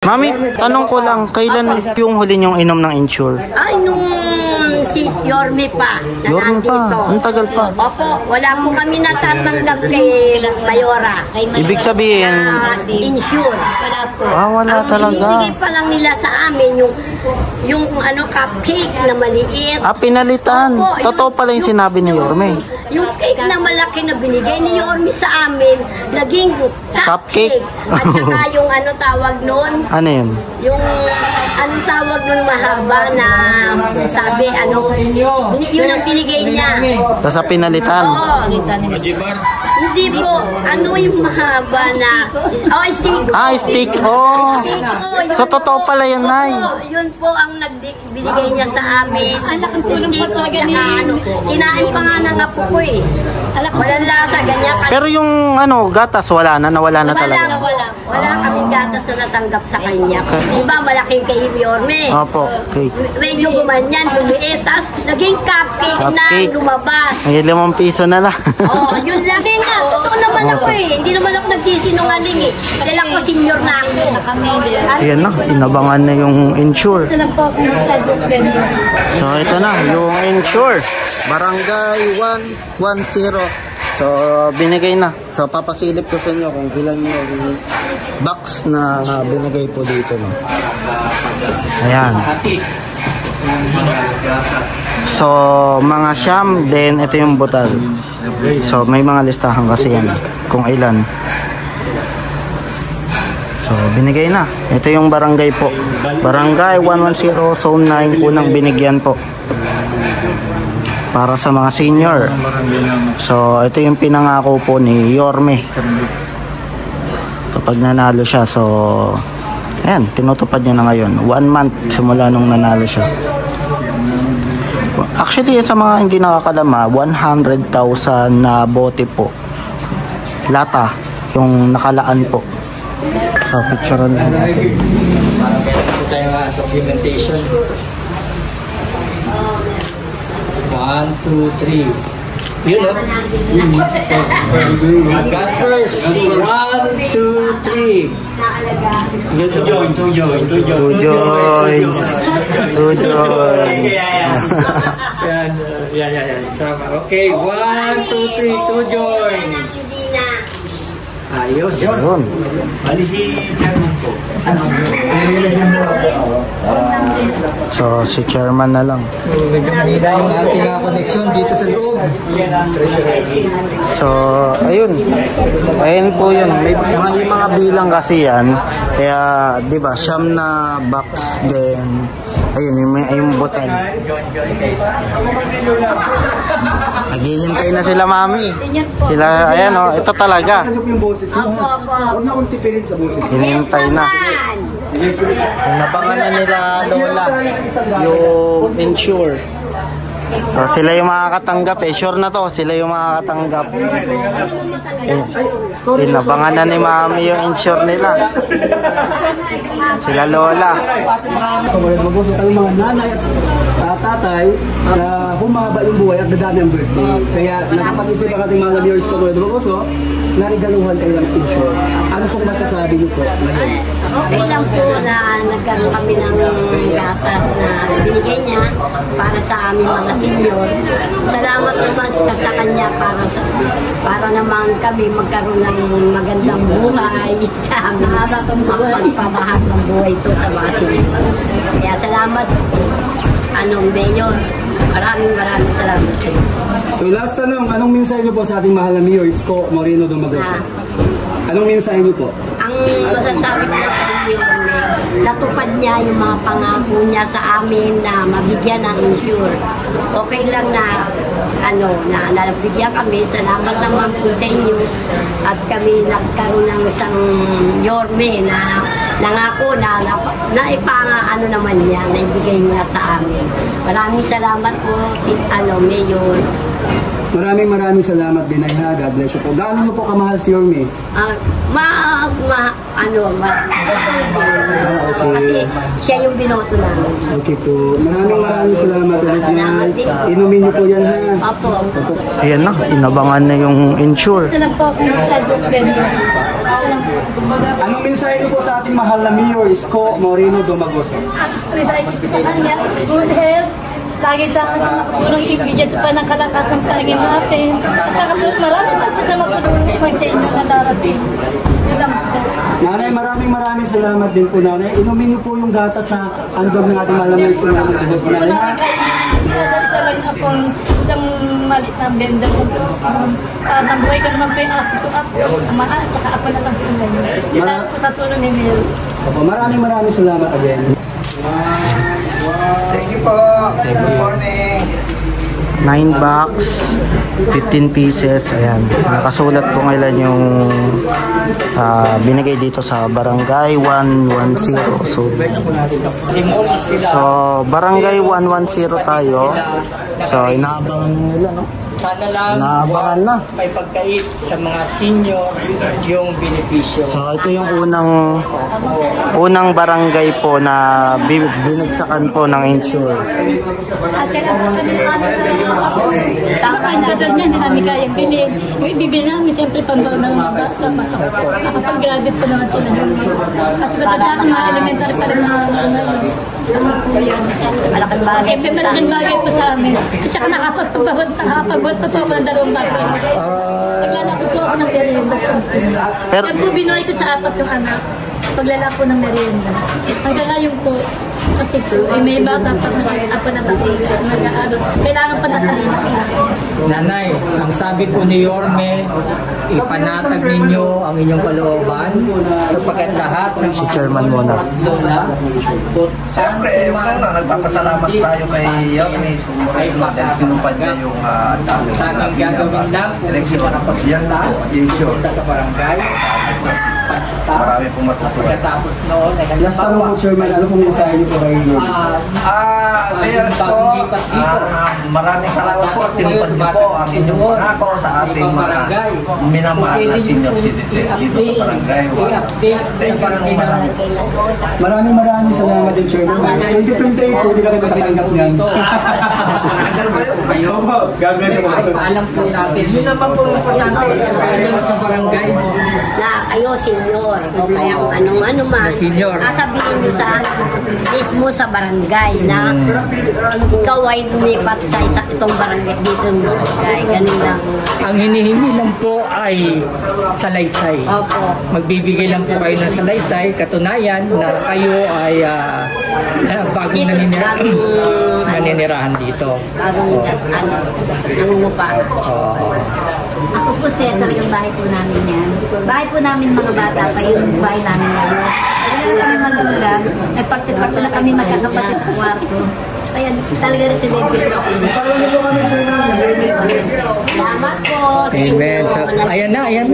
Mami, tanong ko lang, kailan yung huli niyong inom ng Ensure? Ay, nung si Yorme pa, na Yorme pa, ang tagal pa. Opo, wala po kami natatanggap kay Mayora. Ibig sabihin, Insure. Wala po. wala talaga. Ibigay pa lang nila sa amin yung ano, cupcake na maliit. Pinalitan. Opo, Totoo pala yung sinabi ni Yorme. Yung cake na malaki na binigay ni Yorme sa amin, naging cupcake. At saka yung ano tawag nun? Ano yun? Yung anong tawag nun mahaba na sabi ano, yun ang binigay niya. Tapos pinalitan. Oo. Hindi po. Ano yung mahaba na, stick. Stick. Oh. So, totoo pala yan, Nay. Yun po ang binigay niya sa amin. Anak ang tulong po talaga ni ano. Kinain pa nga ng apo ko eh. Walang lasa, ganyan. Pero yung ano, gatas, wala na, nawala na talaga. Wala kaming gatas na natanggap sa kanya. Diba, malaking kay Yorme. Opo, okay. Medyo gumanyan, lumiit. Tapos, naging cupcake na lumabas. Ay, 5 piso na lang. Yun lang. Nga, totoo naman ako eh. Hindi naman ako nagsisinungaling eh. Dahil ako senior na ako. Ayan na, inabangan na yung Ensure. So, ito na, yung Ensure. Barangay 110. So, binigay na. So, papasilip ko sa inyo kung ilan yung box na binigay po dito. No? Ayan. So, mga siyam, then ito yung butal. So, may mga listahan kasi yan. Kung ilan. So, binigay na. Ito yung barangay po. Barangay 110, Zone 9, unang binigyan po. Para sa mga senior. So, ito yung pinangako po ni Yorme. Kapag nanalo siya. So, ayan, tinutupad niya na ngayon. 1 month simula nung nanalo siya. Actually, sa mga hindi nakakalama, 100,000 na bote po. Lata, yung nakalaan po. So, picturean na natin. Meron po tayong documentation. 1, 2, 3. Yun o. God first. 1, 2, 3. Two joints. Yan. Sama. Okay, 1, 2, 3. 2 joints. Ayos. Yun. Bali si chairman po. So, si chairman na lang. So, medyo manila yung ating connection dito sa loob. So, ayun. Ayun po yun. May mga bilang kasi yan. Kaya, di ba, siyam na box din. Ayun, yung butal. Naghihintay na sila, Mami. Sila, ayan o, ito talaga. Huwag na kong tipirin sa boses. Hinihintay na. Nabangan na nila, Lola, yung Ensure. So, sila yung makakatanggap eh. Sure na to, sila yung makakatanggap. Inabangan na ni Mami yung Ensure nila. Sila Lola. Mag-usap tayo mga nanay at tatay na humaba yung buhay at dadami ang birthday. Kaya nakapag-isip ang ating mga viewers ko mga Dumagoso, narigaluhan kayo ng Ensure. Ano pong masasabi niyo po ngayon? Okay lang po na nagkaroon kami ng gatas na binigay niya para sa aming mga senior. Salamat naman sa kanya para naman kami magkaroon ng magandang buhay sa amin. Magpapahag ng buhay ito sa mga senior. Kaya salamat, Mayor. Maraming salamat sa iyo. So last tanong, anong mensahe niyo po sa ating mahal na Mayor Isko Moreno Dumagoso? Anong mensahe niyo po? Ang masasabi ko na kay Yorme, natupad niya yung mga pangako niya sa amin na mabigyan ng Ensure. Okay lang na nabigyan kami. Salamat naman po sa inyo. At kami nagkaroon ng isang Yorme na nangako na naman niya, naibigay niya sa amin. Maraming salamat po Mayor. Maraming salamat din ay ha. God bless you po. Gaano niyo po kamahal si Yorme? Kasi siya yung binoto namin. Okay po. Maraming salamat. Salamat din. Inumin niyo po yan ha. Opo. Ayan na, inabangan na yung insure. Isa lang po akong sa joke vendor. Anong mensahe niyo po sa ating mahal na Mayor Isko Moreno Domagoso? At mensahe ko sa kanya, good health. Lagi sa akin sa makatulong ibigyan pa ng kalakasan palagay natin. Saka po maraming sa makatulong sa inyo na darating. Yun lang po. Nanay, maraming salamat din po nanay. Inumin niyo po yung gatas na andog ng ating mahal na Mayor Isko Moreno Domagoso nanay ha. Isa lang akong isang malit na benda ko. Nabuhay ka naman po yung apo ko. Ama at saka apo na lang po ngayon. Kailangan po sa tulong ni Mel. Opo, maraming salamat again. Thank you po. Good morning. 9 bucks, 15 pieces. Ayan, nakasulat ko ngayon yung binigay dito sa Barangay 110. So Barangay 110 tayo. So inaabangan nila, no? Sana lang Naabangan na. may pagkait sa mga senior yung benepisyo. So ito yung unang barangay po na binagsakan po ng insure. At kailangan po tama na doon niya, hindi namin kayang bilhin. Yung ibibili namin, siyempre pambaw ng mga basta. Nakapag-graduate pa naman sila. At matanda ang mga elementary pa rin na Malaking bagay po sa malaking bagay po sa amin. At saka nakapagpagod pa po ako ng 2 bagay. Naglalako po ako ng merienda. Pero Yan po binuhay ko sa 4 yung anak. Paglalako ng merienda. Hanggang ngayon po, kasi po, may bata pa ako na nag-aaral. Kailangan pa nakalisa. Nanay, ang sabi po ni Yorme, ipanatag ninyo ang inyong kalooban sapagkat lahat ng si chairman muna. Siyempre, nagpapasalamat tayo kay Yorme dahil pinupad niya yung dami Ang gagawin lang kung eleksyon na yan na insure. punta sa barangay, Marami pong matutuwa. pagkatapos noon ay Last tanong po, Chairman, ano pong mensahe niyo po kay Mayor? Mayor po, maraming salamat po at tinupad niyo po ang inyong pangako sa ating mga minamahal na senior citizen dito sa barangay. Thank you po, marami po. Maraming salamat din, Chairman. 2028 po, hindi na kayo matatanggap niyan. Opo, God bless you po. Alam po natin, yun naman po ang importante sa barangay. na kayo senior o kaya kung anong-ano man, Senior. sasabihin nyo sa mismo sa barangay na ikaw ay lumipat sa itong barangay dito ng barangay. Ganun lang. Ang hinihingi lang po ay salaysay. Opo. Magbibigay lang po kayo ng salaysay, katunayan na kayo ay bagong naninirahan dito. Bagong nangungupa. Ako po sir, talagang bahay po namin yan. Bahay po namin mga bata pa yung bahay namin ngayon. Kaya kami malulag, ay parte-parte na kami magkakapatid sa kwarto. Kaya talaga residente po ako. Salamat po sa inyo. Amen. So, ayan na. Yung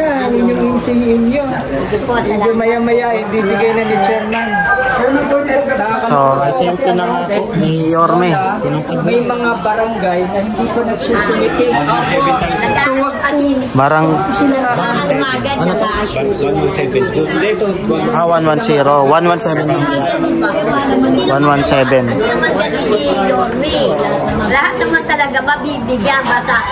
inyo. Sige po, Hindi salamat. maya-maya, ibibigay na ni Chairman. So ito yung pinangako ni Yorme. May mga barangay na hindi pa nagsusumiti. Barang Agad nag-a-assure sila. 110, 117. 117. Hindi naman ganun si Yorme. Lahat naman talaga mabibigyan basta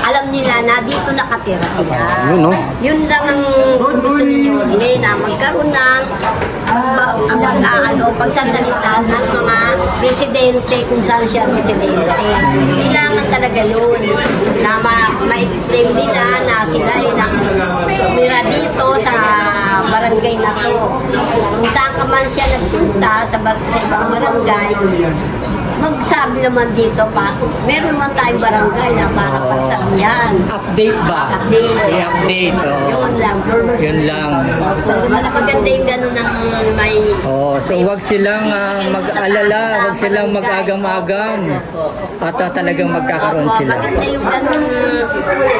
alam nila na dito nakatira sila. Yun, no? Yun lang ang gusto ni Yorme na magkaroon ng pagsasalita ng mga presidente kung saan siya presidente. Kailangan talaga yun na ma-explain nila na sila ay tumira dito sa barangay na to. Kung saan ka man siya nagpunta sa ibang barangay, magsabi naman dito pa, meron naman tayong barangay na para pagsabihan. Update ba? Update. I-update. Yun lang. Yun lang. Mas maganda yung gano'n ng may... So wag silang mag-alala, wag silang mag-agam-agam. At talagang magkakaroon sila. Maganda yung gano'n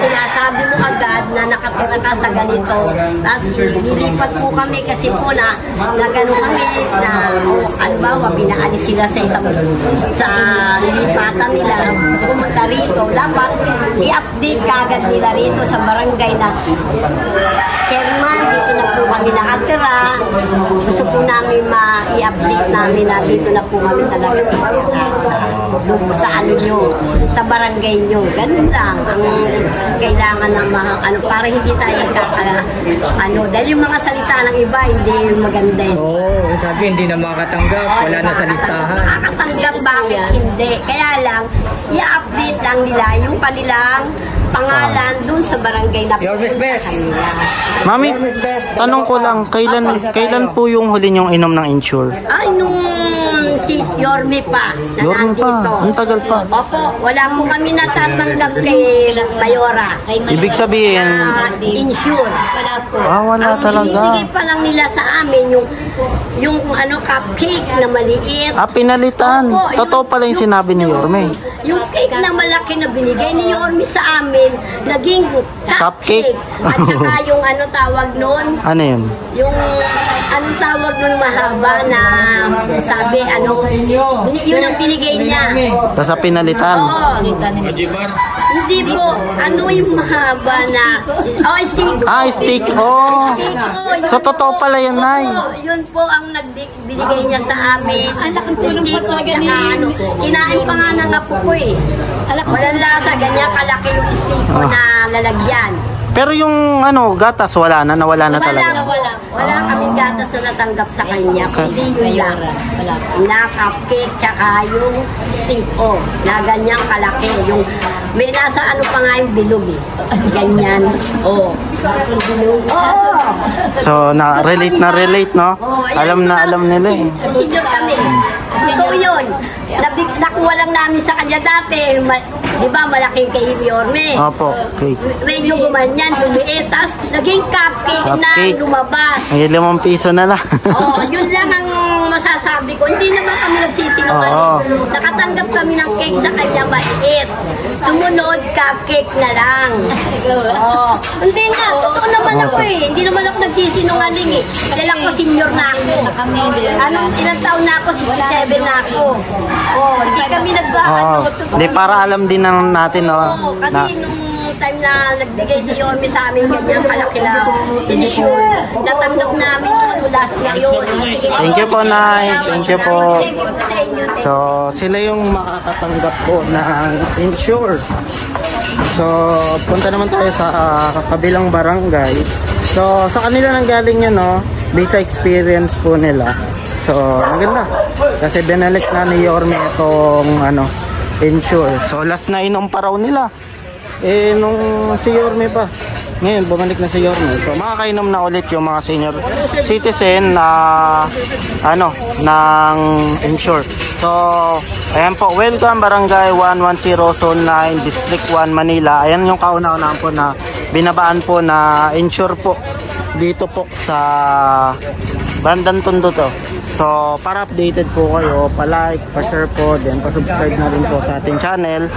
sinasabi mo agad na nakatira ka sa ganito. Tapos nilipat po kami kasi po na gano'n kami na halimbawa pinaalis sila sa isang sa lipatan nila pumunta rito. Dapat i-update kagad nila rito sa barangay na Chairman, dito na po kami nakatira. Gusto po namin i-update namin na dito na po kami talaga titira sa ano nyo, sa barangay nyo. Ganun lang ang kailangan ng mga ano, para hindi tayo dahil yung mga salita ng iba hindi maganda yun. Oo, sabi hindi na makatanggap, wala na sa listahan. Makakatanggap, bakit hindi? Kaya lang, i-update lang nila yung kanilang pangalan dun sa barangay na Your Miss Best. Mami, tanong ko lang, kailan po yung huli niyong inom ng insure? Ay, nung si Yorme pa, na Yorme pa, nandito. ang tagal pa. Opo, wala po kami natatanggap kay Mayora. Ibig sabihin, Insure. Wala po. wala Ang talaga. binibigay pa lang nila sa amin, yung cupcake na maliit. Pinalitan. Opo, Totoo pala yung sinabi ni Yorme. Yung cake na malaki na binigay ni Yorme sa amin, naging cupcake. Cupcake. At saka yung tawag nun, Ano yun? yung anong tawag nun mahaba na sabi yun ang binigay niya. Tapos pinalitan. Oo. Hindi po, yung mahaba na stick. Stick. Oh. So, totoo pala yan, Nay. Yun po ang binigay niya sa amin. Stick ko, tsaka kinain pa nga ng apo ko eh. Walang lasa, ganyan kalaki yung stick ko na lalagyan. Pero yung gatas, nawala na talaga. Wala kaming gatas na natanggap sa kanya. Kundi yun lang. Na cupcake, tsaka yung stick na ganyang kalaki. Yung, may nasa pa nga yung bilog eh. Ganyan. So, relate, no? Alam nila eh. Senior kami. Totoo yun. Nakuha lang namin sa kanya dati. Di ba, malaking kay Yorme. Opo, okay. Medyo gumanyan, lumiit. Tapos, naging cupcake na lumabas. May 5 piso na lang. Yun lang ang masasabi ko. Hindi naman kami nagsisinungaling. Nakatanggap kami ng cake sa kanya maliit. Sumunod, cupcake na lang. Hindi na, totoo naman ako eh. Hindi naman ako nagsisinungaling eh. Dahil ako senior na ako. Ilang taon na ako, 67 na ako. Hindi kami Hindi, para alam din natin, no? Kasi nung time na nagbigay si Yorme sa amin ganyan kalaki na insure, natanggap namin last ngayon. Thank you po, Nay. Thank you po. Thank you sa inyo. So, sila yung makakatanggap po ng insure. So, punta naman tayo sa kabilang barangay. So, sa kanila nang galing yan, no? Based sa experience po nila. So, maganda. Kasi binalik na ni Yorme itong insure. So, last na inom pa raw nila. Nung si Yorme pa. Ngayon, bumalik na si Yorme. So, makakainom na ulit yung mga senior citizen na ng insure. So, ayan po. Welcome, Barangay 110, Zone 9, District 1, Manila. Ayan yung kauna-unahan po na binabaan po na insure po. Dito po sa bandang Tondo to. So, para updated po kayo, pa-like, pa-share po, then pa-subscribe na rin po sa ating channel.